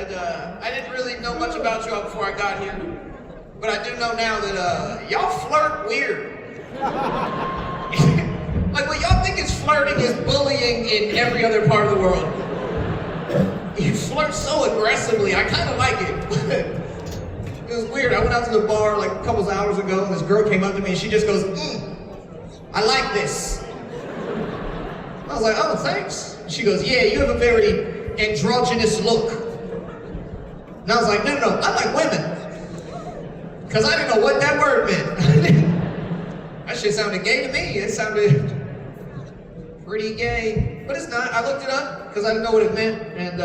I didn't really know much about y'all before I got here, but I do know now that y'all flirt weird. Like what y'all think is flirting is bullying in every other part of the world. You flirt so aggressively, I kind of like it. It was weird. I went out to the bar like a couple hours ago, and this girl came up to me, and she just goes, I like this. I was like, oh, thanks. She goes, yeah, you have a very androgynous look. And I was like, no, I like women. Because I didn't know what that word meant. That shit sounded gay to me. It sounded pretty gay. But it's not. I looked it up because I didn't know what it meant. And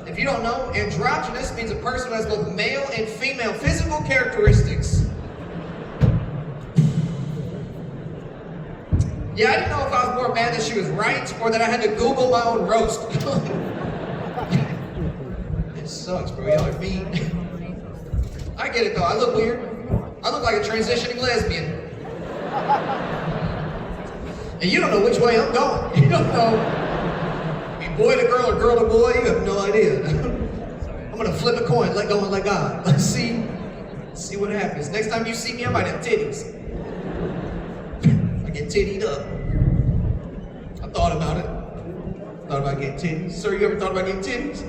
if you don't know, androgynous means a person who has both male and female physical characteristics. Yeah, I didn't know if I was more mad that she was right or that I had to Google my own roast. It sucks, bro. Y'all are mean. I get it though. I look weird. I look like a transitioning lesbian. And you don't know which way I'm going. You don't know. Be boy to girl or girl to boy, you have no idea. I'm gonna flip a coin, let go and let God. Let's see what happens. Next time you see me, I might have titties. Get tittied up. I thought about it. Thought about getting titties. Sir, you ever thought about getting titties?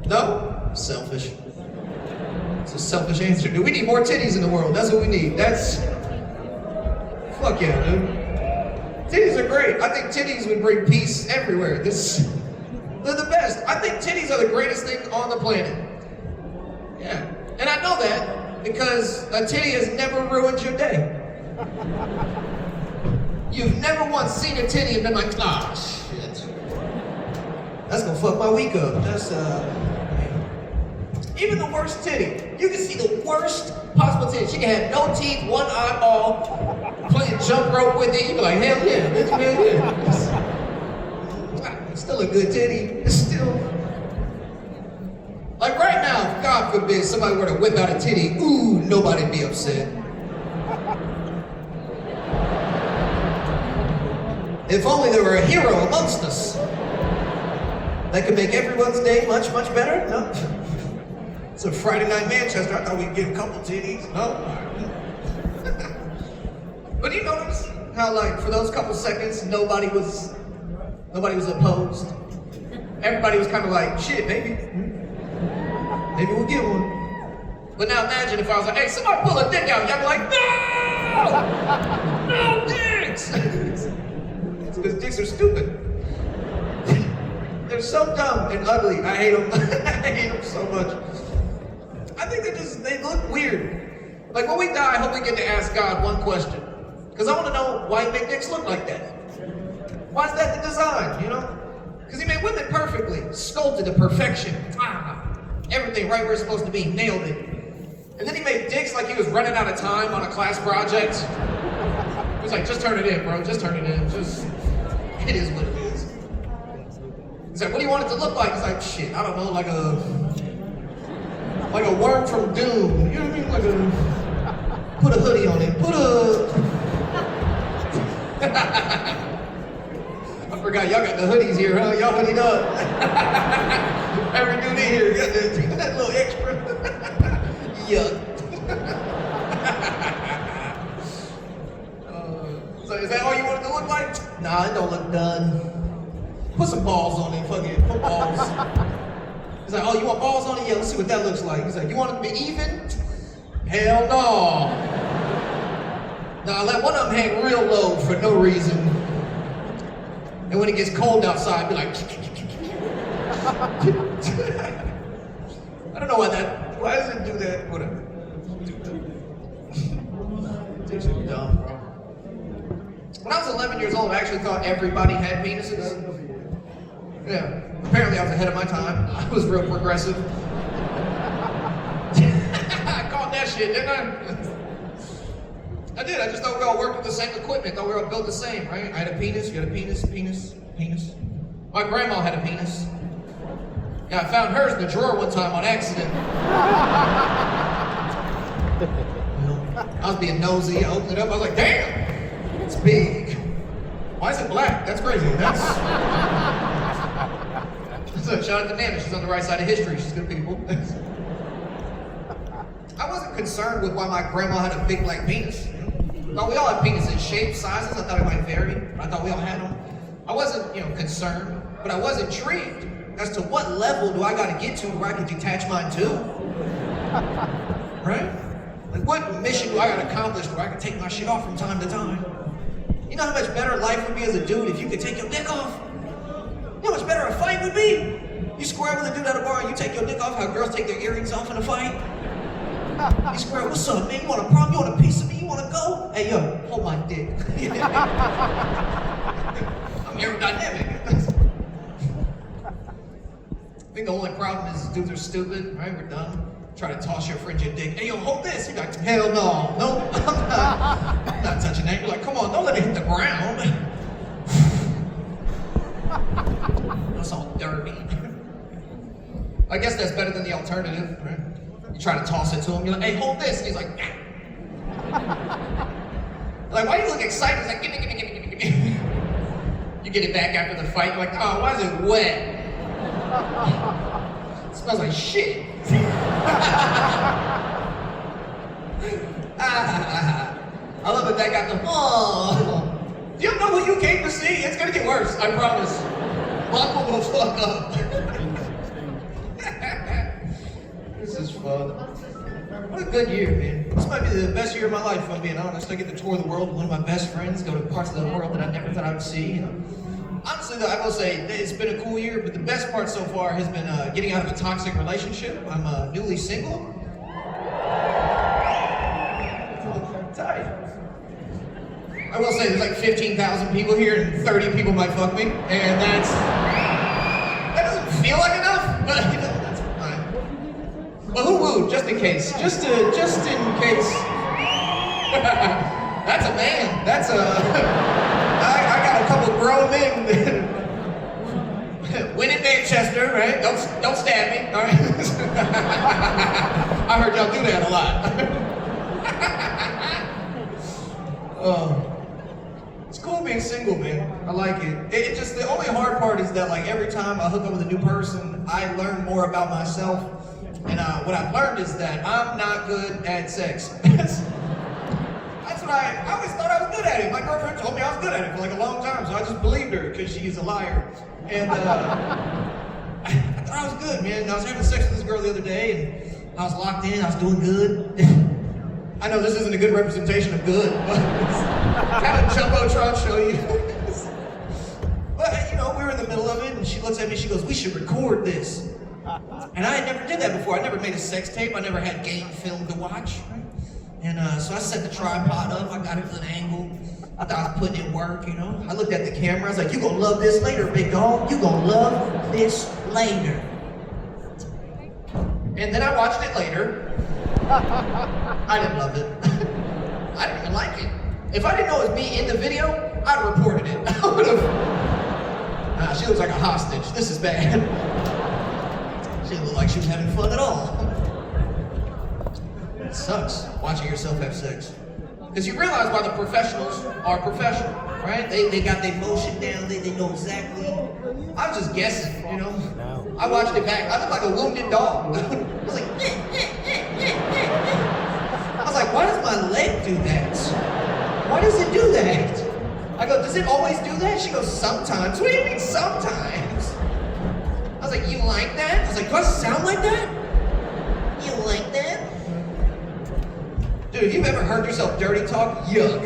No? Selfish. It's a selfish answer, dude. We need more titties in the world. That's what we need. That's... Fuck yeah, dude. Titties are great. I think titties would bring peace everywhere. They're the best. I think titties are the greatest thing on the planet. Yeah. And I know that because a titty has never ruined your day. You've never once seen a titty and been like, ah, shit. That's gonna fuck my week up. That's, even the worst titty. You can see the worst possible titty. She can have no teeth, one eyeball, playing jump rope with it. You be like, hell yeah, bitch, man, yeah. It's still a good titty. It's still... Like right now, if God forbid somebody were to whip out a titty, ooh, nobody'd be upset. If only there were a hero amongst us that could make everyone's day much, much better. No. It's a Friday night Manchester. I thought we'd get a couple titties. No. But you notice how, like, for those couple seconds, nobody was opposed. Everybody was kind of like, shit, maybe we'll get one. But now imagine if I was like, hey, somebody pull a dick out. Y'all be like, no! No dicks! Because dicks are stupid. They're so dumb and ugly. I hate them. I hate them so much. I think they look weird. Like when we die, I hope we get to ask God one question. Because I want to know why he made dicks look like that. Why is that the design, you know? Because he made women perfectly, sculpted to perfection. Everything right where it's supposed to be, nailed it. And then he made dicks like he was running out of time on a class project. He was like, just turn it in, bro, just turn it in. It is what it is. He's like, what do you want it to look like? He's like, shit, I don't know, like a worm from Doom. You know what I mean? Like put a hoodie on it. I forgot, y'all got the hoodies here, huh? Y'all hoodied up. Every dude in here got that little extra. Yuck. So is that all you want it to look like? Nah, it don't look done. Put some balls on it, fuck it, put balls. He's like, oh, you want balls on it? Yeah, let's see what that looks like. He's like, you want it to be even? Hell no. Nah, let one of them hang real low for no reason. And when it gets cold outside, be like, I don't know why does it do that? Whatever. It's dumb, bro. When I was 11 years old, I actually thought everybody had penises. Yeah, apparently I was ahead of my time. I was real progressive. I caught that shit, didn't I? I did, I just thought we all worked with the same equipment. Thought we were all built the same, right? I had a penis, you had a penis. My grandma had a penis. Yeah, I found hers in the drawer one time on accident. I was being nosy, I opened it up, I was like, damn! It's big. Why is it black? That's crazy. That's So shout out to Nana, she's on the right side of history, she's good people. I wasn't concerned with why my grandma had a big black penis. No, we all have penises, shapes, sizes, I thought it might vary, but I thought we all had them. I wasn't, concerned, but I was intrigued as to what level do I gotta get to where I can detach mine to? Right? Like what mission do I gotta accomplish where I can take my shit off from time to time? You know how much better life would be as a dude if you could take your dick off? You know how much better a fight would be? You square up with a dude at a bar and you take your dick off, how girls take their earrings off in a fight? You square up, what's up, man? You want a problem? You want a piece of me? You want to go? Hey, yo, hold my dick. I'm aerodynamic. I think the only problem is dudes are stupid, right? We're done. Try to toss your friend your dick. Hey, yo, hold this. You're like, hell no. Nope, I'm not touching that. You're like, come on, don't let it hit the ground. That's all dirty. I guess that's better than the alternative, right? You try to toss it to him, you're like, hey, hold this. And he's like, nah. Like, why do you look excited? He's like, gimme. You get it back after the fight, you're like, oh, why is it wet? It smells like shit. I love that that got the, oh. You don't know who you came to see? It's gonna get worse, I promise. Buckle will fuck up. This is fun. What a good year, man. This might be the best year of my life, if I'm being honest. I get to tour the world with one of my best friends, go to parts of the world that I never thought I would see. Honestly, though, I will say it's been a cool year, but the best part so far has been getting out of a toxic relationship. I'm newly single. Tight. I will say there's like 15,000 people here and 30 people might fuck me, and that doesn't feel like enough, but that's fine. Well, who wooed? Just in case. Just in case. That's a man. That's I got a couple grown men that win in Manchester, right? Don't stab me, all right? I heard y'all do that a lot. It's cool being single, man. I like it. It just, the only hard part is that like every time I hook up with a new person, I learn more about myself. And what I've learned is that I'm not good at sex. That's what I always thought I was good at it. My girlfriend told me I was good at it for like a long time, so I just believed her because she's a liar. And I thought I was good, man. I was having sex with this girl the other day, and I was locked in. I was doing good. I know this isn't a good representation of good, but kind of Jumbotron show you. But we were in the middle of it, and she looks at me. She goes, "We should record this." And I had never did that before. I never made a sex tape. I never had game film to watch. And so I set the tripod up. I got a good angle. I thought I was putting in work, I looked at the camera. I was like, "You gonna love this later, big dog. You gonna love this later." And then I watched it later. I didn't love it. I didn't even like it. If I didn't know it was me in the video, I'd have reported it. I would have. She looks like a hostage. This is bad. She didn't look like she was having fun at all. It sucks watching yourself have sex. Because you realize why the professionals are professional, right? They got their motion down, they know exactly. I was just guessing, I watched it back. I looked like a wounded dog. I was like, I was like, why does my leg do that? Why does it do that? I go, does it always do that? She goes, sometimes. What do you mean sometimes? I was like, you like that? I was like, do I sound like that? You like that? Dude, if you've ever heard yourself dirty talk, yuck.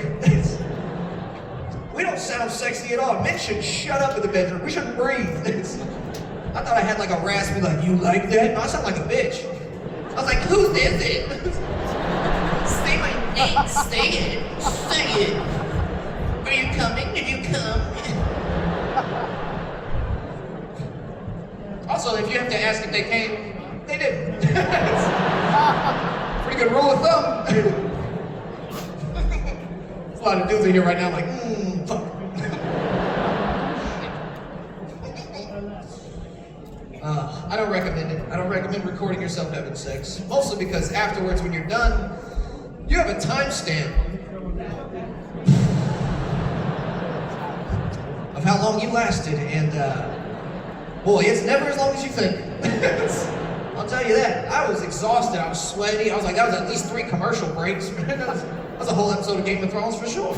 We don't sound sexy at all. Men should shut up in the bedroom. We shouldn't breathe. I thought I had like a raspy, like, you like that? No, I sound like a bitch. I was like, who is it? Say my name, say it. Are you coming? Did you come? Also, if you have to ask if they came, they didn't. Pretty good rule of thumb. There's a lot of dudes in here right now like, fuck. I don't recommend it. I don't recommend recording yourself having sex. Mostly because afterwards, when you're done, you have a timestamp of how long you lasted, and Boy, it's never as long as you think. I'll tell you that. I was exhausted, I was sweaty. I was like, that was at least 3 commercial breaks. that was a whole episode of Game of Thrones for sure.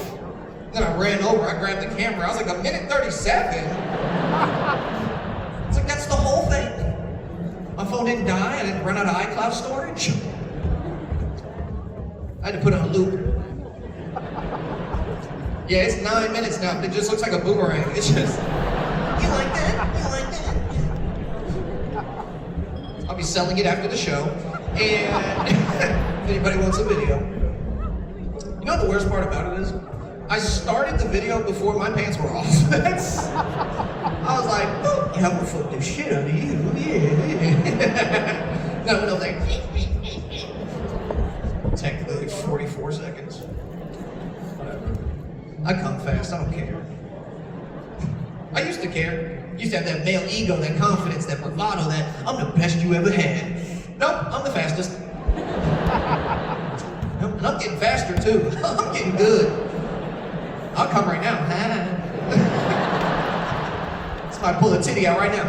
Then I ran over, I grabbed the camera. I was like, 1:37? It's like, that's the whole thing? My phone didn't die, I didn't run out of iCloud storage. I had to put it on a loop. Yeah, it's 9 minutes now, but it just looks like a boomerang. It's just, you like that? You like that? I'll be selling it after the show, and if anybody wants a video. You know what the worst part about it is? I started the video before my pants were off. I was like, oh, yeah, I'm gonna fuck this shit out of you, yeah. No, thanks. Technically 44 seconds. Whatever. I come fast, I don't care. I used to care. Used to have that male ego, that confidence, that bravado, that I'm the best you ever had. Nope, I'm the fastest. Nope, and I'm getting faster too. I'm getting good. I'll come right now. Somebody pull a titty out right now.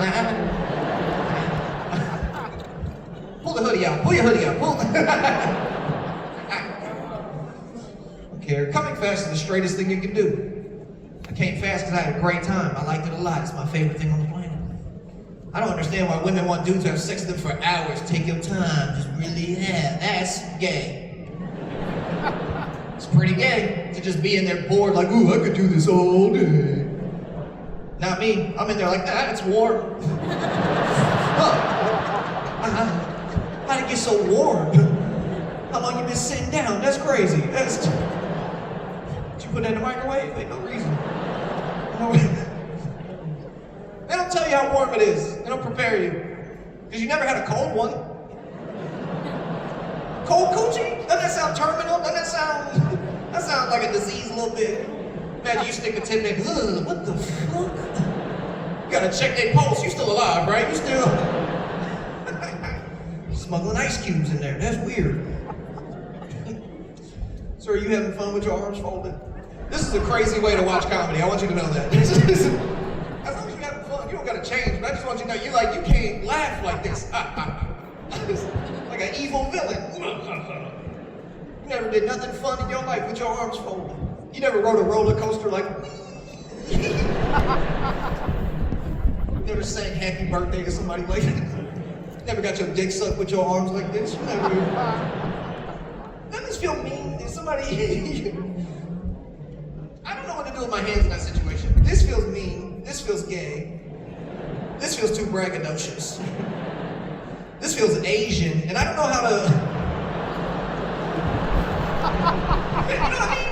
Pull the hoodie out. Pull your hoodie out. Pull. Care. Coming fast is the straightest thing you can do. I came fast because I had a great time. I liked it a lot. It's my favorite thing on the planet. I don't understand why women want dudes to have sex with them for hours. Take your time. Just really have. That's gay. It's pretty gay to just be in there bored like, ooh, I could do this all day. Not me. I'm in there like, it's warm. How'd it get so warm? How long you been sitting down? That's crazy. Did you put that in the microwave? Ain't no reason. They don't tell you how warm it is. They don't prepare you. Because you never had a cold one. Cold coochie? Doesn't that sound terminal? Doesn't that sound like a disease a little bit? Imagine you stick a tip in, what the fuck? You gotta check their pulse. You still alive, right? You still smuggling ice cubes in there. That's weird. So are you having fun with your arms folded? This is a crazy way to watch comedy. I want you to know that. As long as you're having fun, you don't gotta change. But I just want you to know you can't laugh like this. Like an evil villain. You never did nothing fun in your life with your arms folded. You never rode a roller coaster like. You never sang happy birthday to somebody like that. Never got your dick sucked with your arms like this. You never. Doesn't this feel mean? Is somebody. I don't know what to do with my hands in that situation. This feels mean. This feels gay. This feels too braggadocious. This feels Asian, and I don't know how to. You know what I mean?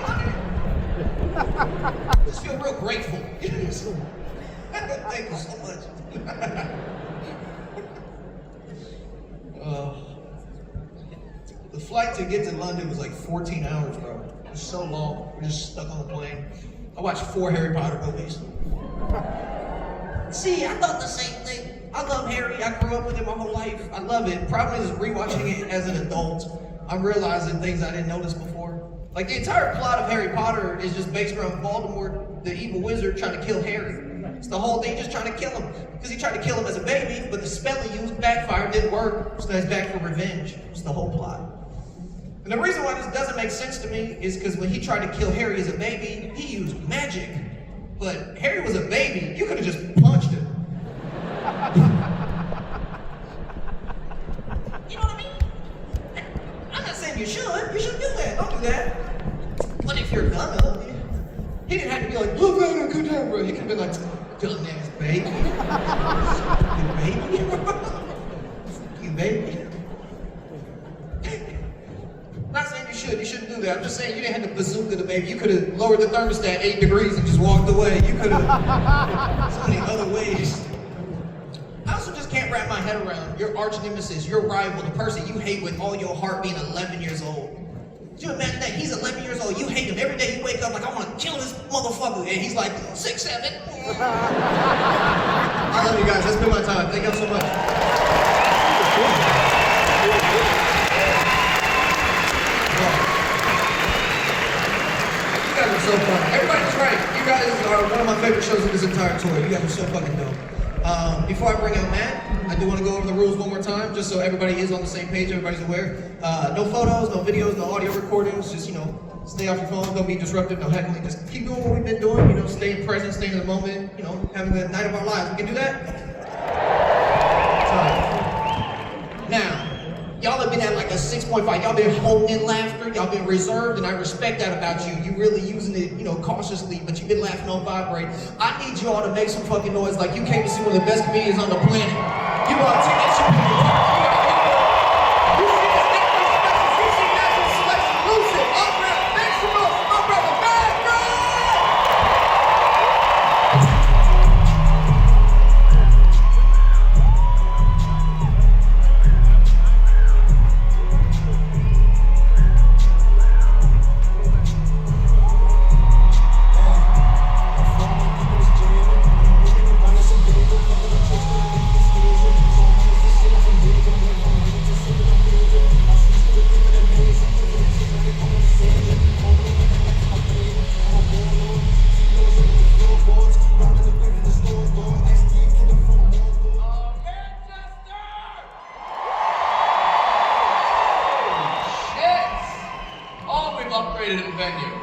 I just feel real grateful. Thank you so much. The flight to get to London was like 14 hours, bro. It was so long. We're just stuck on the plane. I watched 4 Harry Potter movies. See, I thought the same thing. I love Harry. I grew up with him my whole life. I love it. Problem is, rewatching it as an adult, I'm realizing things I didn't notice before. Like, the entire plot of Harry Potter is just based around Voldemort, the evil wizard, trying to kill Harry. It's the whole thing, just trying to kill him. Because he tried to kill him as a baby, but the spell he used backfired, didn't work, so he's back for revenge. It's the whole plot. And the reason why this doesn't make sense to me is because when he tried to kill Harry as a baby, he used magic. But Harry was a baby, you could have just punched him. You know what I mean? I'm not saying you shouldn't do that, don't do that. But if you're gonna, he didn't have to be like, look at him, good job, bro. He could have been like, dumbass baby. You baby. You baby. I'm not saying you shouldn't do that. I'm just saying you didn't have to bazooka the baby. You could have lowered the thermostat 8 degrees and just walked away. You could have, so many other ways. I also just can't wrap my head around your arch nemesis, your rival, the person you hate with all your heart being 11 years old. Could you imagine that? He's 11 years old, you hate him. Every day you wake up like, I want to kill this motherfucker. And he's like, 6, 7. I love you guys. That's been my time. Thank you so much. So fun. Everybody's right. You guys are one of my favorite shows of this entire tour. You guys are so fucking dope. Before I bring out Matt, I do want to go over the rules one more time, just so everybody is on the same page, everybody's aware. No photos, no videos, no audio recordings, just, stay off your phone, don't be disruptive, no heckling, just keep doing what we've been doing, staying present, staying in the moment, having the night of our lives. We can do that? Now, y'all have been at like a 6.5. Y'all been holding in laughter. Y'all been reserved, and I respect that about you. You really using it, cautiously, but you've been laughing on vibrate. I need you all to make some fucking noise like you came to see one of the best comedians on the planet. You want to take that shit from the top. You see this Netflix special. You see Natural Selection, Lucid, Unreal. Thanks so much for my brother, Bad Bro!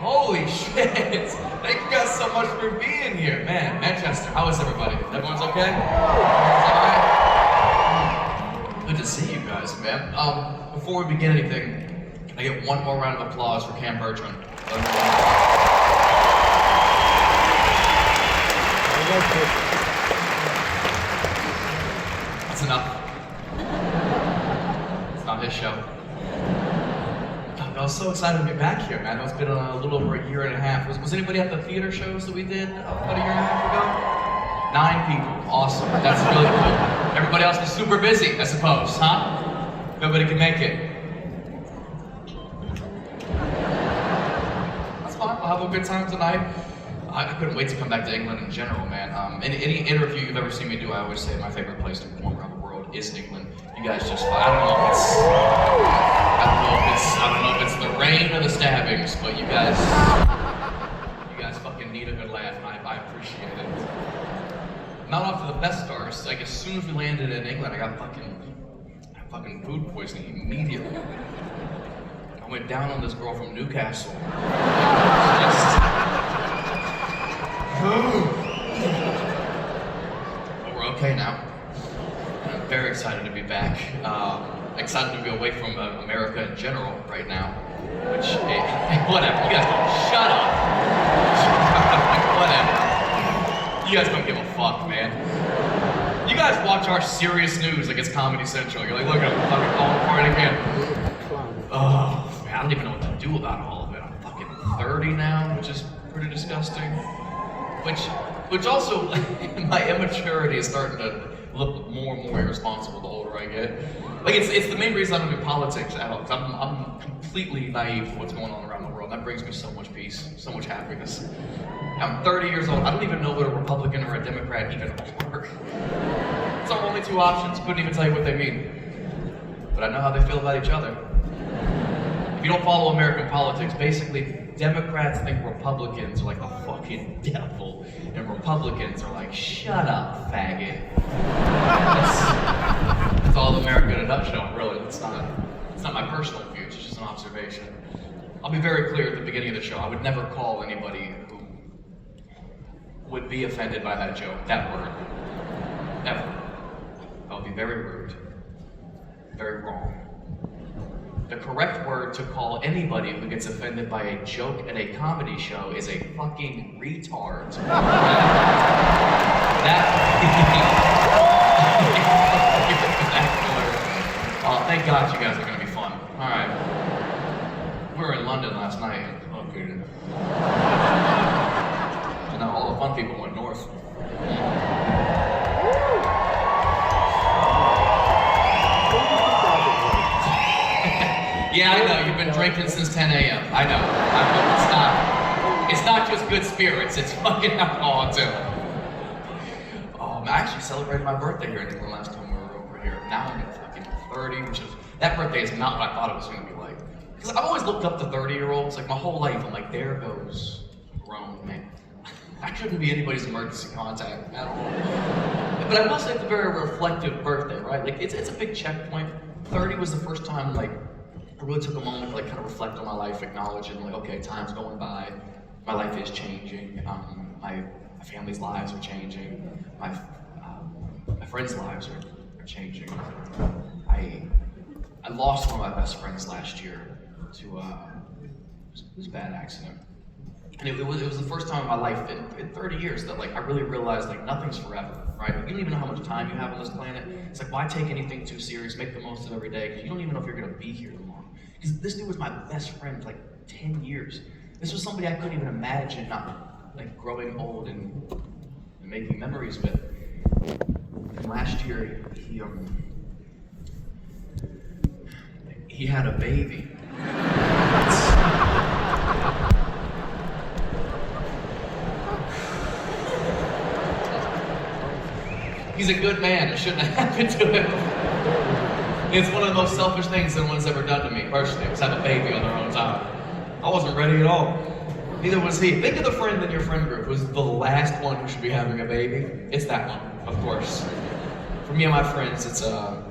Holy shit! Thank you guys so much for being here. Man, Manchester, how is everybody? Everyone's okay? Alright? Good to see you guys, man. Before we begin anything, can I get one more round of applause for Cam Bertrand? That's enough. It's not his show. I was so excited to be back here, man. It's been a little over a year and a half. Was anybody at the theater shows that we did about a year and a half ago? 9 people. Awesome. That's really cool. Everybody else was super busy, I suppose, huh? Nobody could make it. That's fine. We'll have a good time tonight. I couldn't wait to come back to England in general, man. Any interview you've ever seen me do, I always say my favorite place to perform around the world is England. You guys just, I don't know if it's the rain or the stabbings, but you guys fucking need a good laugh, and I appreciate it. Not off to the best starts. Like, as soon as we landed in England, I got fucking food poisoning immediately. I went down on this girl from Newcastle. But we're okay now. And I'm very excited to be back. Excited to be away from America in general right now. Which, whatever. You guys don't shut up. Whatever. You guys don't give a fuck, man. You guys watch our serious news like it's Comedy Central. You're like, look at them fucking falling apart again. Oh, man, I don't even know what to do about all of it. I'm fucking 30 now, which is pretty disgusting. Which also, my immaturity is starting to look more and more irresponsible the older I get. Like, it's the main reason I don't do politics at all, because I'm completely naive to what's going on around the world. That brings me so much peace, so much happiness. I'm 30 years old. I don't even know what a Republican or a Democrat even are. It's our only 2 options. Couldn't even tell you what they mean. But I know how they feel about each other. If you don't follow American politics, basically, Democrats think Republicans are like the fucking devil, and Republicans are like, shut up, faggot. That's all of America in a nutshell, really. It's not my personal view, it's just an observation. I'll be very clear at the beginning of the show, I would never call anybody who would be offended by that joke, that word. Ever. That would be very rude. Very wrong. The correct word to call anybody who gets offended by a joke at a comedy show is a fucking retard. Thank God you guys are gonna be fun. Alright. We were in London last night. Okay. And now all the fun people went north. Yeah, I know, you've been drinking since 10 a.m. I know. It's not just good spirits, it's fucking alcohol too. I actually celebrated my birthday here in England last time we were over here. Now I'm at fucking 30, which is, that birthday is not what I thought it was gonna be like. Because I've always looked up to 30-year-olds, like my whole life, I'm like, there goes grown man. I couldn't be anybody's emergency contact at all. But I will say it's a very reflective birthday, right? Like it's a big checkpoint. 30 was the first time like I really took a moment to like kind of reflect on my life, acknowledge and like, okay, time's going by, my life is changing, my family's lives are changing, my friends' lives are changing. I lost one of my best friends last year to it was a bad accident. And it was the first time in my life in 30 years that like I really realized like nothing's forever, right? You don't even know how much time you have on this planet. It's like, why take anything too serious? Make the most of every day, because you don't even know if you're gonna be here tomorrow. Because this dude was my best friend for like 10 years. This was somebody I couldn't even imagine not like growing old and making memories with. And last year he had a baby. He's a good man. It shouldn't have happened to him. It's one of the most selfish things anyone's ever done to me personally, was have a baby on their own time. I wasn't ready at all. Neither was he. Think of the friend in your friend group who's the last one who should be having a baby. It's that one, of course. For me and my friends, it's our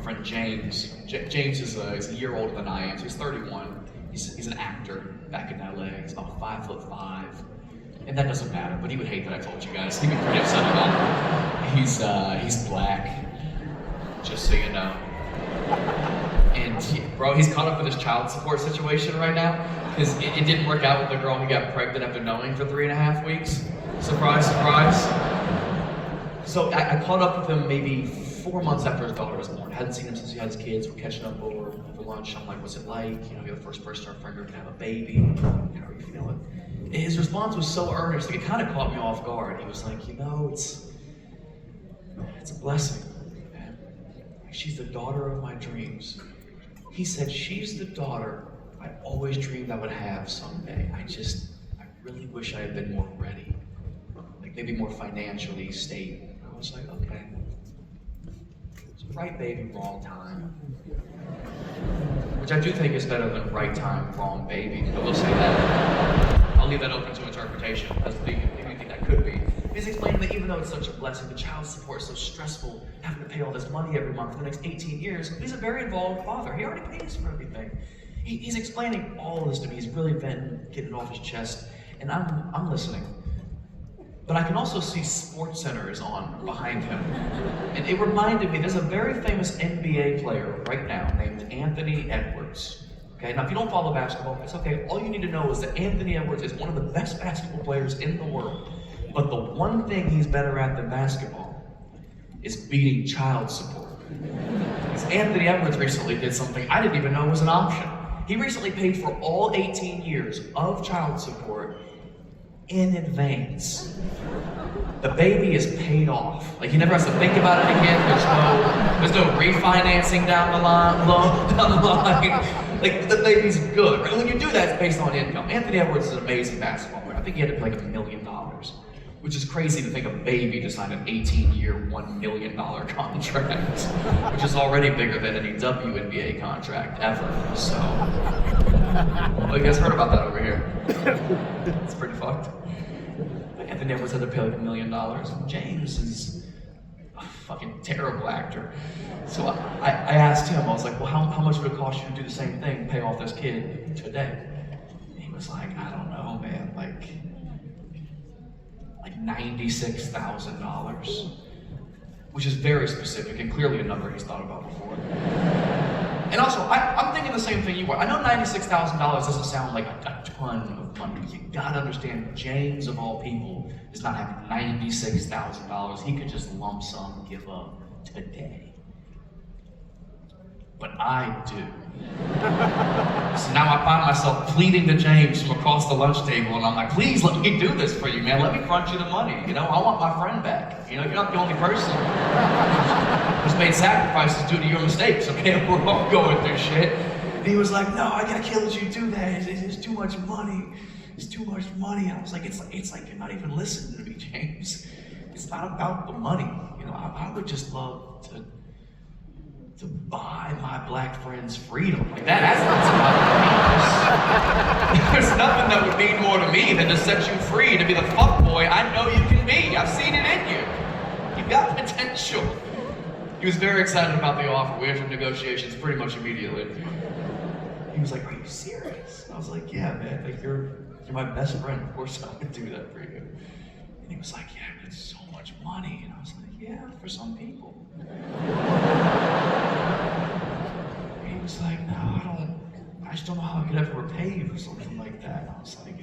friend James. James is a year older than I am, so he's 31. He's an actor back in LA. He's about 5'5". And that doesn't matter, but he would hate that I told you guys. He'd be pretty upset about it. He's black, just so you know. And he's caught up with his child support situation right now, because it didn't work out with the girl he got pregnant after knowing for 3.5 weeks. Surprise, surprise. So I caught up with him maybe 4 months after his daughter was born. Hadn't seen him since he had his kids. We're catching up over lunch. I'm like, what's it like? You know, you're the first person in our friend group to have a baby. How are you feeling? His response was so earnest, like it kind of caught me off guard. He was like, you know, it's a blessing, man. She's the daughter of my dreams. He said, she's the daughter I always dreamed I would have someday. I really wish I had been more ready. Like maybe more financially stable. I was like, okay. It's right baby, wrong time. Which I do think is better than right time, wrong baby. I will say that. I'll leave that open to interpretation as the anything that could be. He's explaining that even though it's such a blessing, the child support is so stressful, having to pay all this money every month for the next 18 years, he's a very involved father. He already pays for everything. He's explaining all of this to me. He's really been getting it off his chest, and I'm listening. But I can also see SportsCenter is on behind him. And it reminded me, there's a very famous NBA player right now named Anthony Edwards. Okay, now if you don't follow basketball, it's okay. All you need to know is that Anthony Edwards is one of the best basketball players in the world. But the one thing he's better at than basketball is beating child support. Because Anthony Edwards recently did something I didn't even know was an option. He recently paid for all 18 years of child support in advance. The baby is paid off. Like he never has to think about it again. There's no refinancing down the line. Like the baby's good, right? When you do that, it's based on income. Anthony Edwards is an amazing basketball player. I think he had to pay like $1 million, which is crazy to think a baby just signed an 18-year, $1 million contract, which is already bigger than any WNBA contract ever. So, well, you guys heard about that over here. It's pretty fucked. Anthony Edwards had to pay like $1 million. James is a fucking terrible actor. So I asked him, I was like, well, how much would it cost you to do the same thing, pay off this kid today? And he was like, I don't know, man, like $96,000, which is very specific and clearly a number he's thought about before. And also, I'm thinking the same thing you were. I know $96,000 doesn't sound like a ton of money, but you gotta understand, James of all people is not having $96,000. He could just lump sum give up today. But I do. So now I find myself pleading to James from across the lunch table, and I'm like, please let me do this for you, man. Let me front you the money. You know, I want my friend back. You know, you're not the only person who's made sacrifices due to your mistakes, okay? We're all going through shit. And he was like, no, I gotta kill you do that. It's too much money. It's too much money. And I was like, it's like you're not even listening to me, James. It's not about the money. You know, I would just love to buy my black friend's freedom. Like that's not about the There's nothing that would mean more to me than to set you free, to be the fuckboy I know you can be. I've seen it in you. You got potential. He was very excited about the offer. We entered negotiations pretty much immediately. He was like, "Are you serious?" I was like, "Yeah, man. Like you're my best friend. Of course I would do that for you." And he was like, "Yeah, but it's so much money." And I was like, "Yeah, for some people." He was like, "No, I just don't know how I could ever repay you for something like that." And I was like,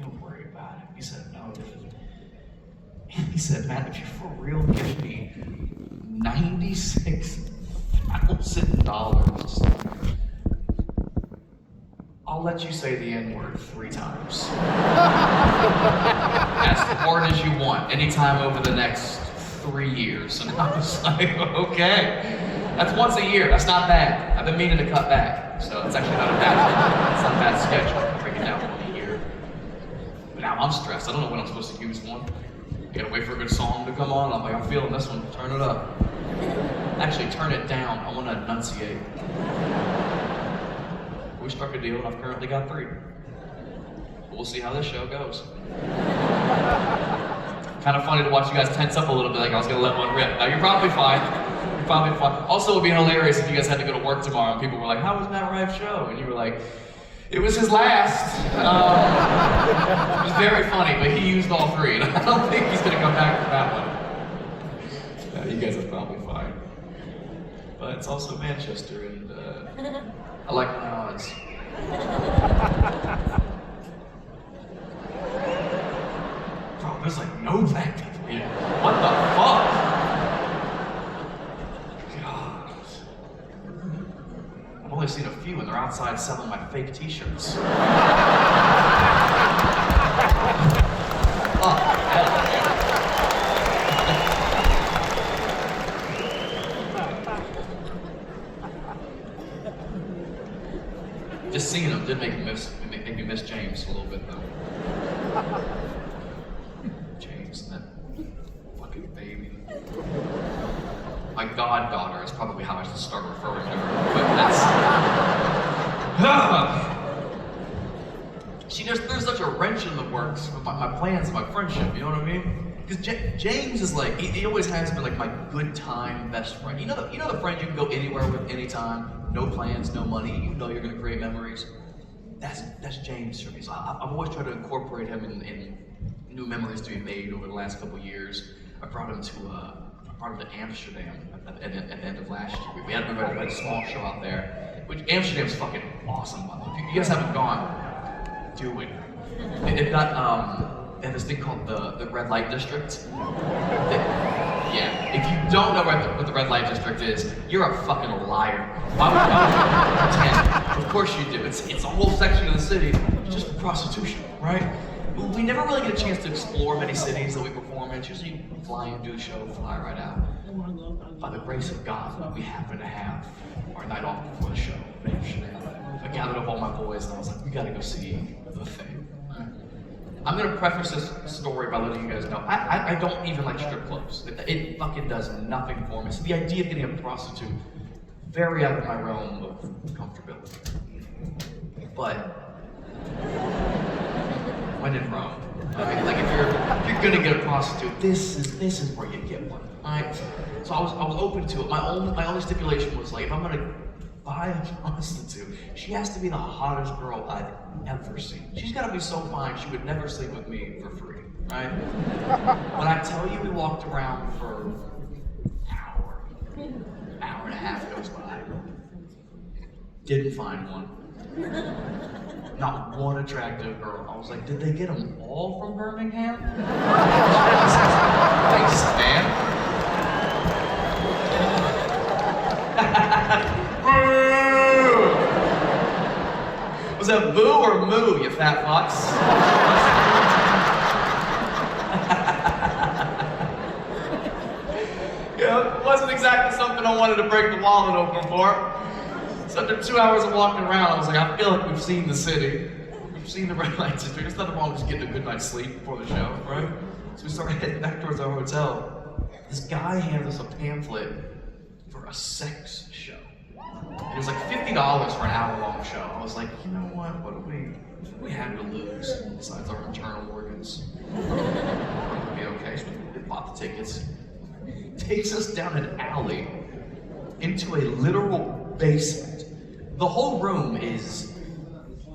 "Don't worry about it." He said, "No." He said, "Man, if you for real give me $96,000, I'll let you say the N-word 3 times. As hard as you want, anytime over the next 3 years." And I was like, "Okay." That's once a year. That's not bad. I've been meaning to cut back, so it's actually not a bad. It's not a bad schedule. I can break it down one a year. But now I'm stressed. I don't know when I'm supposed to use one. You gotta wait for a good song to come on. I'm like, I'm feeling this one. Turn it up. Actually, turn it down. I want to enunciate. We struck a deal, and I've currently got 3. We'll see how this show goes. Kind of funny to watch you guys tense up a little bit, like I was gonna let one rip. Now you're probably fine. You're probably fine. Also, it would be hilarious if you guys had to go to work tomorrow and people were like, "How was Matt Rive's show?" And you were like, "It was his last." It was very funny, but he used all 3, and I don't think he's gonna come back for that one. You guys are probably fine. But it's also Manchester, and I like my odds. Bro, there's like no black people here. What the fuck? God. I've only seen a few, and they're outside selling my fake t-shirts. Oh, hell yeah. Just seeing them did make me miss James a little bit, though. James, that fucking baby. My goddaughter is probably how I should start referring to her, but that's... there's such a wrench in the works with my plans and my friendship, you know what I mean? Because James is like, he always has been like my good time best friend. You know the friend you can go anywhere with anytime, no plans, no money, you know you're gonna create memories? That's James for me. So I've always tried to incorporate him in new memories to be made over the last couple years. I brought him to Amsterdam at the end of last year. We had a small show out there, which Amsterdam's fucking awesome. If you guys haven't gone, do it. They've got they have this thing called the Red Light District. Yeah, if you don't know what the Red Light District is, you're a fucking liar. Why would you pretend? Of course you do. It's a whole section of the city just for prostitution, right? We never really get a chance to explore many cities that we perform in. It's usually fly in, do a show, fly right out. By the grace of God, we happen to have our night off before the show in Amsterdam. I gathered up all my boys and I was like, we gotta go see the thing. I'm gonna preface this story by letting you guys know, I don't even like strip clubs. It fucking does nothing for me. So the idea of getting a prostitute, very out of my realm of comfortability. But when in Rome, I mean, like if you're gonna get a prostitute, this is where you get one. Alright? So I was open to it. My only stipulation was like, if I'm gonna buy a prostitute, she has to be the hottest girl I've ever seen. She's gotta be so fine she would never sleep with me for free, right? When I tell you we walked around for an hour and a half goes by, didn't find one. Not one attractive girl. I was like, did they get them all from Birmingham? Thanks, man. Was that boo or moo, you fat fucks? Yeah, it wasn't exactly something I wanted to break the wallet open for. So after 2 hours of walking around, I was like, I feel like we've seen the city. We've seen the Red Light District. There's nothing wrong with just getting a good night's sleep before the show, right? So we started heading back towards our hotel. This guy handed us a pamphlet for a sex show. It was like $50 for an hour-long show. I was like, you know what do we have to lose besides our internal organs? We're gonna be okay. So we bought the tickets. takes us down an alley into a literal basement. The whole room is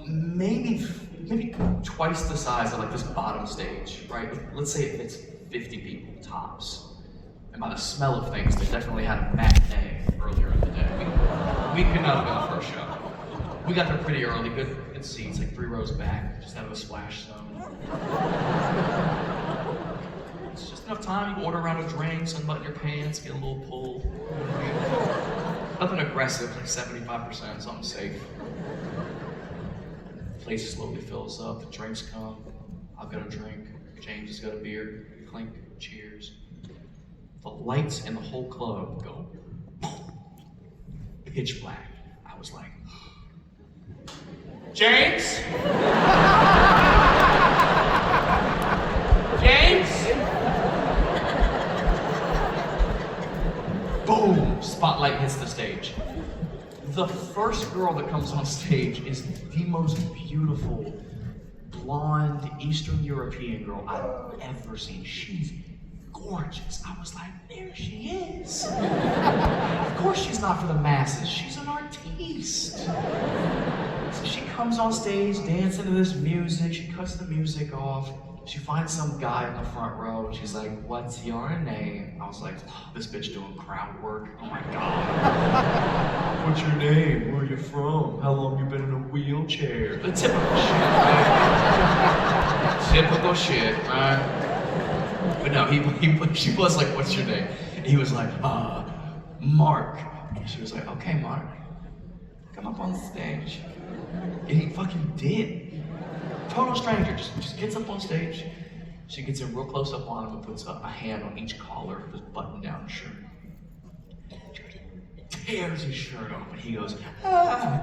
maybe twice the size of like this bottom stage, right? Let's say it fits 50 people tops. And by the smell of things, they definitely had a matinee earlier in the day. We could not have been the first show. We got there pretty early, good seats, like 3 rows back, just out of a splash zone. It's just enough time, you can order around a drink, unbutton your pants, get a little pull. Nothing aggressive, like 75%, something safe. The place slowly fills up, the drinks come. I've got a drink, James has got a beer, clink, cheers. The lights in the whole club go pitch black. I was like, James? James? Boom! Spotlight hits the stage. The first girl that comes on stage is the most beautiful, blonde, Eastern European girl I've ever seen. She's gorgeous. I was like, there she is. Of course she's not for the masses. She's an artiste. So she comes on stage, dancing to this music. She cuts the music off. She finds some guy in the front row, and she's like, what's your name? I was like, oh, this bitch doing crowd work. Oh my God. What's your name? Where are you from? How long you been in a wheelchair? The typical shit, right? Typical shit, right? But no, she was like, what's your name? And he was like, Mark. And she was like, okay, Mark, come up on stage. And he fucking did. Total stranger, just gets up on stage. She gets in real close up on him and puts a hand on each collar of his button-down shirt. Tears his shirt off, and he goes, ah.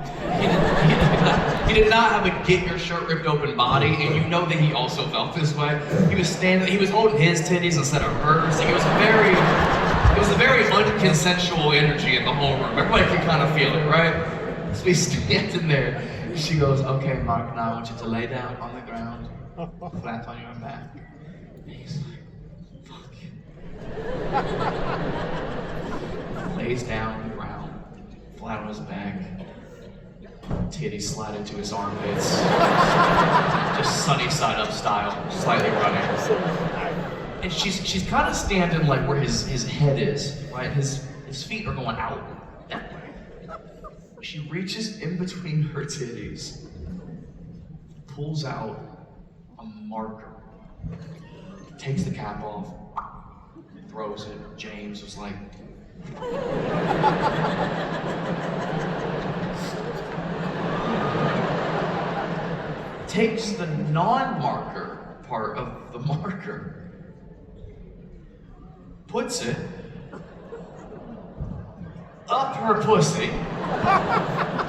He did not have a get your shirt ripped open body, and you know that he also felt this way. He was holding his titties instead of hers. Like, it was a very unconsensual energy in the whole room. Everybody could kind of feel it, right? So he's standing there. She goes, okay, Mark, now I want you to lay down on the ground, flat on your back. And he's like, fuck. Lays down on the ground, flat on his back. Titties slide into his armpits. Just sunny side up style, slightly running. And she's kind of standing like where his head is, right? His feet are going out that way. She reaches in between her titties, pulls out a marker, takes the cap off, throws it. James was like, takes the non-marker part of the marker, puts it up her pussy,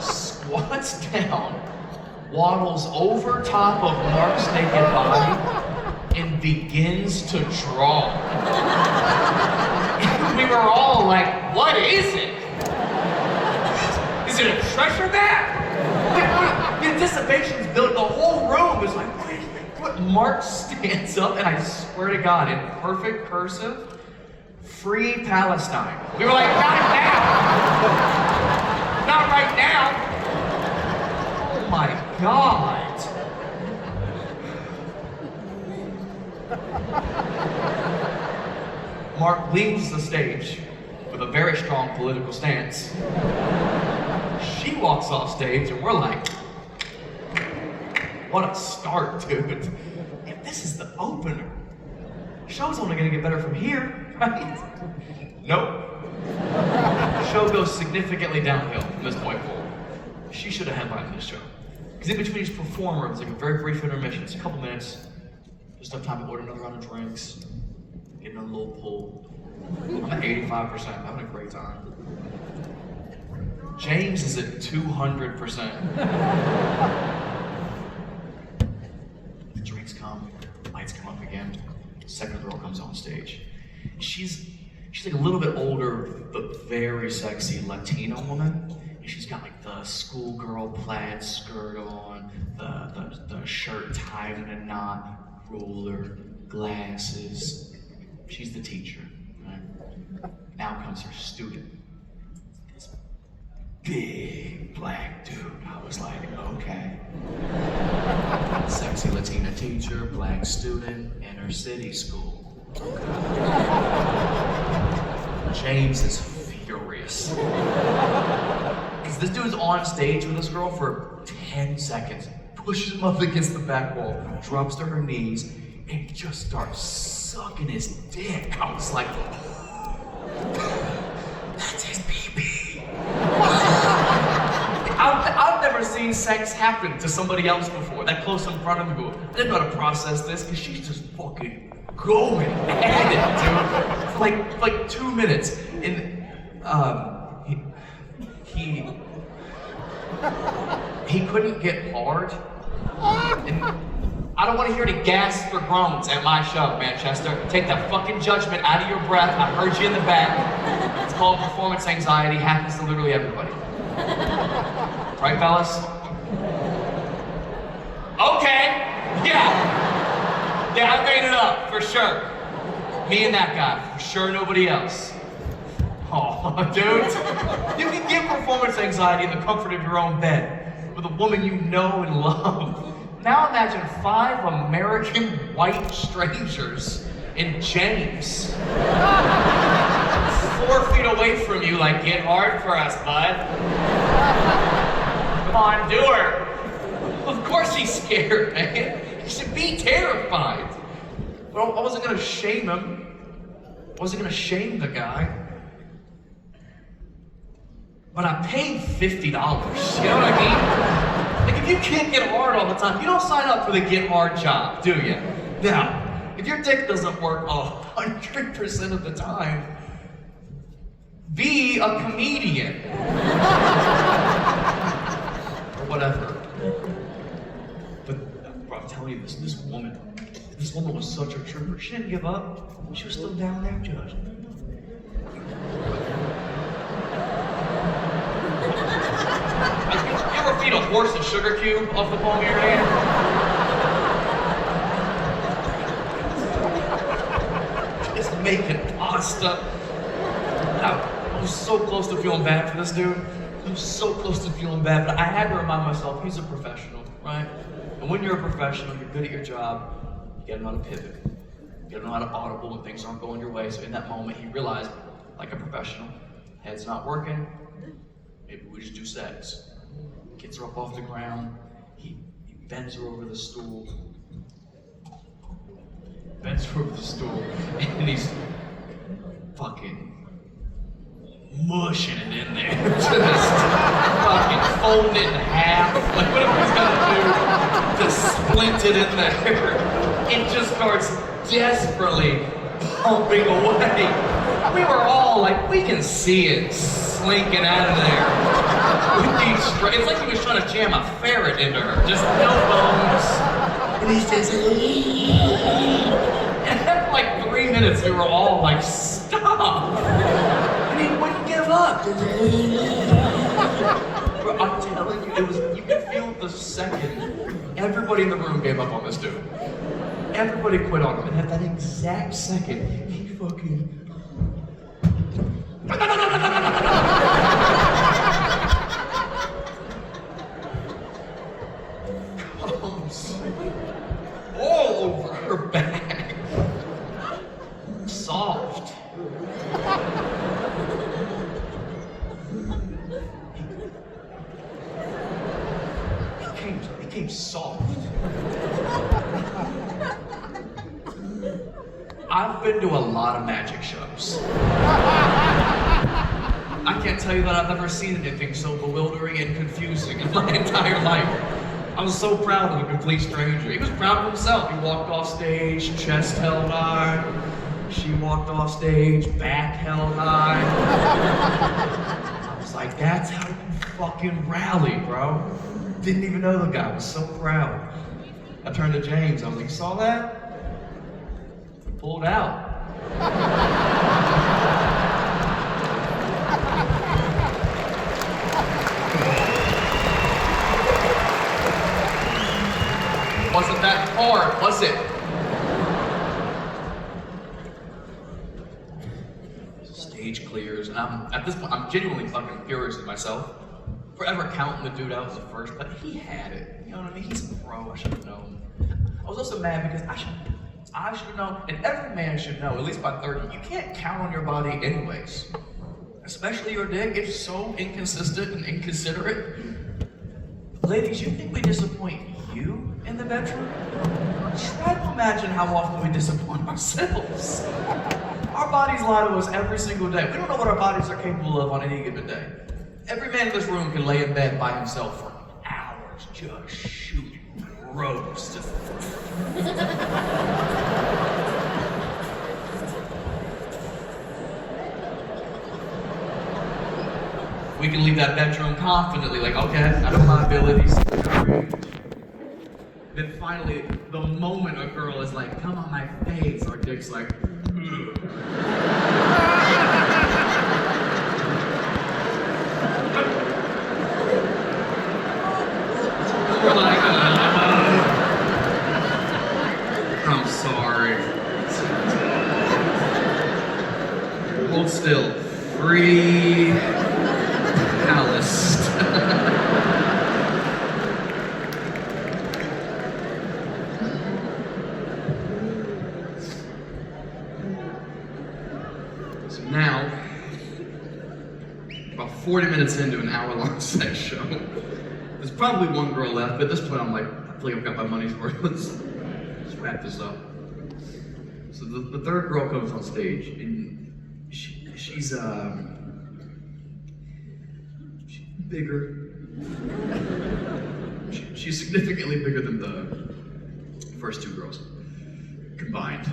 squats down, waddles over top of Mark's naked body, and begins to draw. And we were all like, what is it? Is it a treasure map? The anticipation's built, the whole room is like, what? Mark stands up, and I swear to God, in perfect cursive, free Palestine. We were like, not now! Not right now! Oh my God! Mark leaves the stage with a very strong political stance. She walks off stage, and we're like, what a start, dude. If this is the opener, the show's only gonna get better from here, right? Nope. The show goes significantly downhill from this point forward. She should have headlined this show. Because in between each performer, it was like a very brief intermission. It's a couple minutes. Just enough time to order another round of drinks, getting a little pull. I'm at 85%, I'm having a great time. James is at 200%. The drinks come, lights come up again. Second girl comes on stage. She's like a little bit older, but very sexy Latino woman. And she's got like the schoolgirl plaid skirt on, the shirt tied in a knot, ruler, glasses. She's the teacher, right? Now comes her student. This big black dude. I was like, okay. Sexy Latina teacher, black student, inner city school. James is furious. Because this dude's on stage with this girl for 10 seconds, pushes him up against the back wall, drops to her knees, and just starts sucking his dick. I was like, that's his pee-pee. I've never seen sex happen to somebody else before, that close in front of me. I didn't know how to process this, because she's just fucking going at it, dude. For like 2 minutes. And he couldn't get hard. And I don't want to hear any gasps or groans at my show, Manchester. Take that fucking judgment out of your breath. I heard you in the back. It's called performance anxiety. Happens to literally everybody. Right, fellas? Okay. Yeah, I made it up, for sure. Me and that guy, for sure, nobody else. Oh, dude. You can get performance anxiety in the comfort of your own bed with a woman you know and love. Now imagine 5 American white strangers in James. 4 feet away from you, like, get hard for us, bud. Come on, do her. Of course he's scared, man. He should be terrified. But I wasn't gonna shame him. I wasn't gonna shame the guy. But I paid $50, you know what I mean? Like, if you can't get hard all the time, you don't sign up for the get hard job, do you? Now, if your dick doesn't work 100% of the time, be a comedian. Or whatever. But, bro, I'm telling you, this woman was such a trooper. She didn't give up. She was still down there, Judge. You ever feed a horse a sugar cube off the palm of your hand? Just making pasta. I was so close to feeling bad for this dude. I was so close to feeling bad, but I had to remind myself, he's a professional, right? And when you're a professional, you're good at your job, you gotta know how to pivot. You gotta know how to audible when things aren't going your way. So in that moment, he realized, like a professional, head's not working, maybe we just do sex. Gets her up off the ground, he bends her over the stool. And he's fucking mushing it in there. Just fucking folding it in half. Like, whatever he's gonna do to splint it in there. It just starts desperately pumping away. We were all like, we can see it slinking out of there. It's like he was trying to jam a ferret into her. Just no bones. And he's just... And after like 3 minutes, we were all like, stop. And he wouldn't give up. Bro, I'm telling you, you could feel the second everybody in the room gave up on this dude. Everybody quit on him. And at that exact second, he fucking... comes all over her back. Soft. He came soft. I've been to a lot of magic shows. I can't tell you that I've ever seen anything so bewildering and confusing in my entire life. I was so proud of a complete stranger. He was proud of himself. He walked off stage, chest held high. She walked off stage, back held high. I was like, that's how you fucking rally, bro. Didn't even know the guy. I was so proud. I turned to James. I was like, you saw that? He pulled out. Wasn't that hard, was it? Stage clear. at this point, I'm genuinely fucking furious with myself. Forever counting the dude out as the first, but he had it. You know what I mean? He's a pro, I should have known. I was also mad because I should have known, and every man should know, at least by 30, you can't count on your body anyways. Especially your dick, it's so inconsistent and inconsiderate. Ladies, you think we disappoint you in the bedroom? Try to imagine how often we disappoint ourselves. Our bodies lie to us every single day. We don't know what our bodies are capable of on any given day. Every man in this room can lay in bed by himself for hours just shooting ropes. We can leave that bedroom confidently, like, okay, I know my abilities. Then finally, the moment a girl is like, come on my face, our dick's like, ugh. We're like, I'm sorry. Hold still. Free. Calloused. So now, about 40 minutes into an hour-long sex show, there's probably one girl left, but at this point I'm like, I feel like I've got my money's worth. Let's wrap this up. So the third girl comes on stage, and she's bigger. She's significantly bigger than the first two girls combined.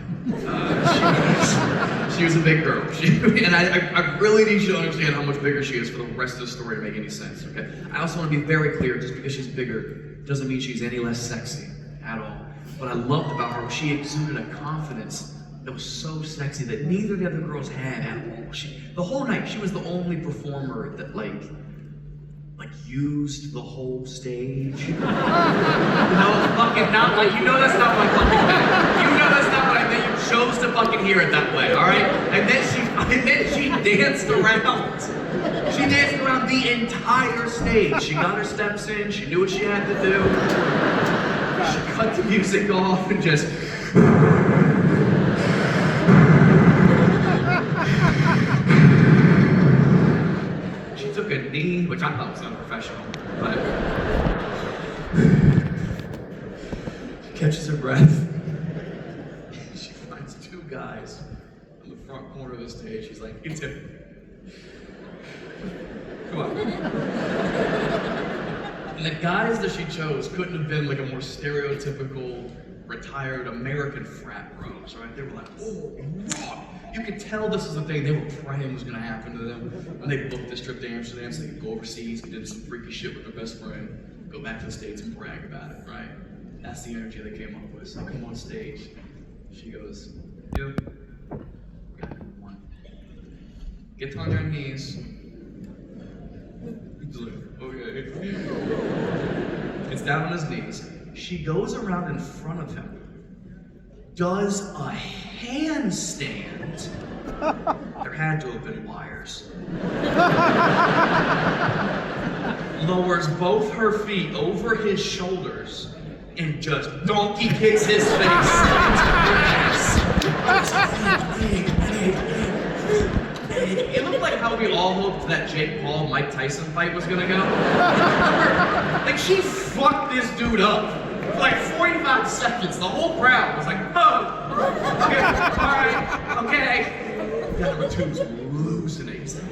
She was a big girl. And I really need you to understand how much bigger she is for the rest of the story to make any sense, okay? I also want to be very clear, just because she's bigger doesn't mean she's any less sexy at all. What I loved about her was she exuded a confidence that was so sexy that neither of the other girls had at all. The whole night, she was the only performer that like used the whole stage. No, fucking not like, you know that's not what I fucking meant. You know that's not what I meant. You chose to fucking hear it that way, alright? And then she danced around. She danced around the entire stage. She got her steps in, she knew what she had to do. She cut the music off and just... took a knee, which I thought was unprofessional, but she catches her breath. She finds two guys on the front corner of the stage. She's like, "It's him. Come on." And the guys that she chose couldn't have been like a more stereotypical retired American frat bros, right? They were like, "Oh, God." You could tell this is the thing they were praying was gonna happen to them when they booked this trip to Amsterdam so they could go overseas, get into some freaky shit with their best friend, go back to the States and brag about it, right? That's the energy they came up with. So I come on stage, she goes, "You, one. Get on your knees." He's like, "Okay." It's down on his knees. She goes around in front of him, does a handstand. There had to have been wires. Lowers both her feet over his shoulders and just donkey kicks his face into her ass. It looked like how we all hoped that Jake Paul-Mike Tyson fight was gonna go. Like, she fucked this dude up. For like 45 seconds, the whole crowd was like, "Oh, okay, all right, okay." Guy number two's losing it. He's like,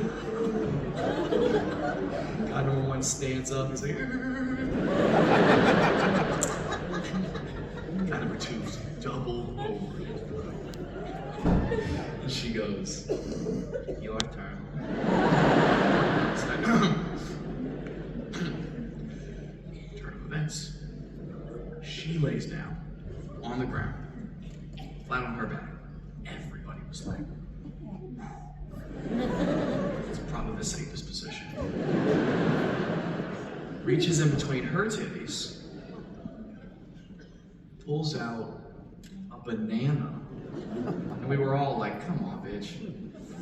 guy number one stands up. He's like, guy number two's double over. And she goes, "Your turn." Turn of events. She lays down on the ground, flat on her back. Everybody was like, it's probably the safest position. Reaches in between her titties, pulls out a banana, and we were all like, "Come on, bitch.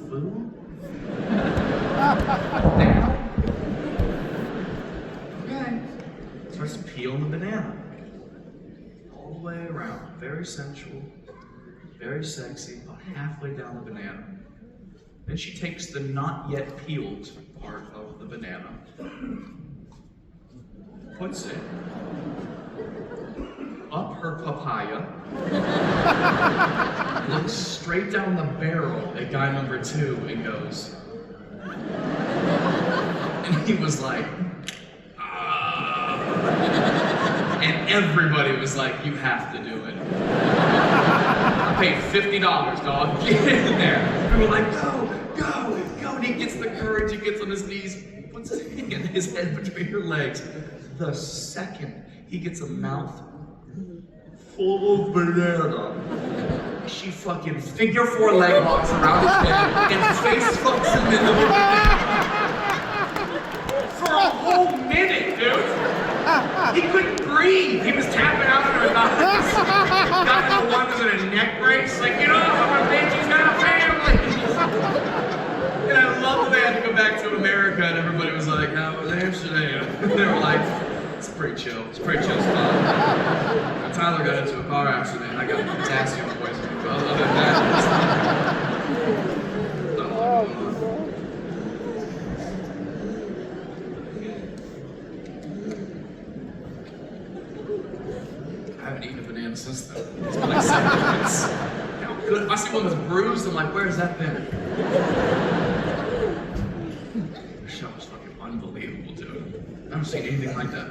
Food?" Now. Okay. Starts peeling the banana. All the way around. Very sensual. Very sexy. About halfway down the banana. Then she takes the not yet peeled part of the banana. Puts it up her papaya. Looks straight down the barrel at guy number 2 and goes. And he was like, ah. And everybody was like, you have to do it. I paid $50, dog. Get in there. We were like, go. And he gets the courage, he gets on his knees, puts his head between her legs. The second he gets a mouth full of banana, she fucking figure 4 leg locks around his head and face fucks him in the banana. For a whole minute, dude. He couldn't breathe. He was tapping out on her knuckles. Got the one was in a neck brace, like, you know, my bitch, he's got a family. And I love that they had to go back to America and everybody was like, how was Amsterdam? And they were like, it's pretty chill. It's pretty chill spot. And Tyler got into a car accident and I got potassium poisoning. But other than that, I haven't eaten a banana since then. It's been like 7 minutes. How good. If I see one that's bruised, I'm like, where's that been? The show was fucking unbelievable, dude. I've never seen anything like that.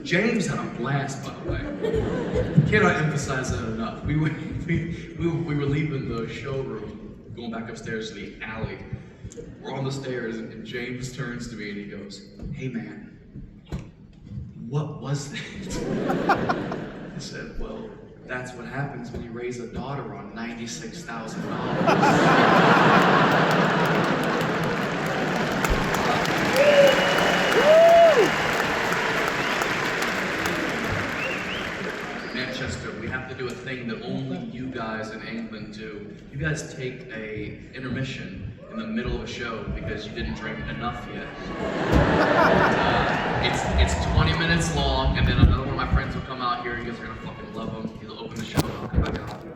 James had a blast, by the way. Cannot emphasize that enough. We were leaving the showroom, going back upstairs to the alley. We're on the stairs, and James turns to me and he goes, hey man, what was that? I said, well, that's what happens when you raise a daughter on $96,000. Manchester, we have to do a thing that only you guys in England do. You guys take a intermission in the middle of a show because you didn't drink enough yet. It's 20 minutes long, and then another one of my friends will come out here. You guys are gonna fucking love him. He'll open the show. I'll come back out.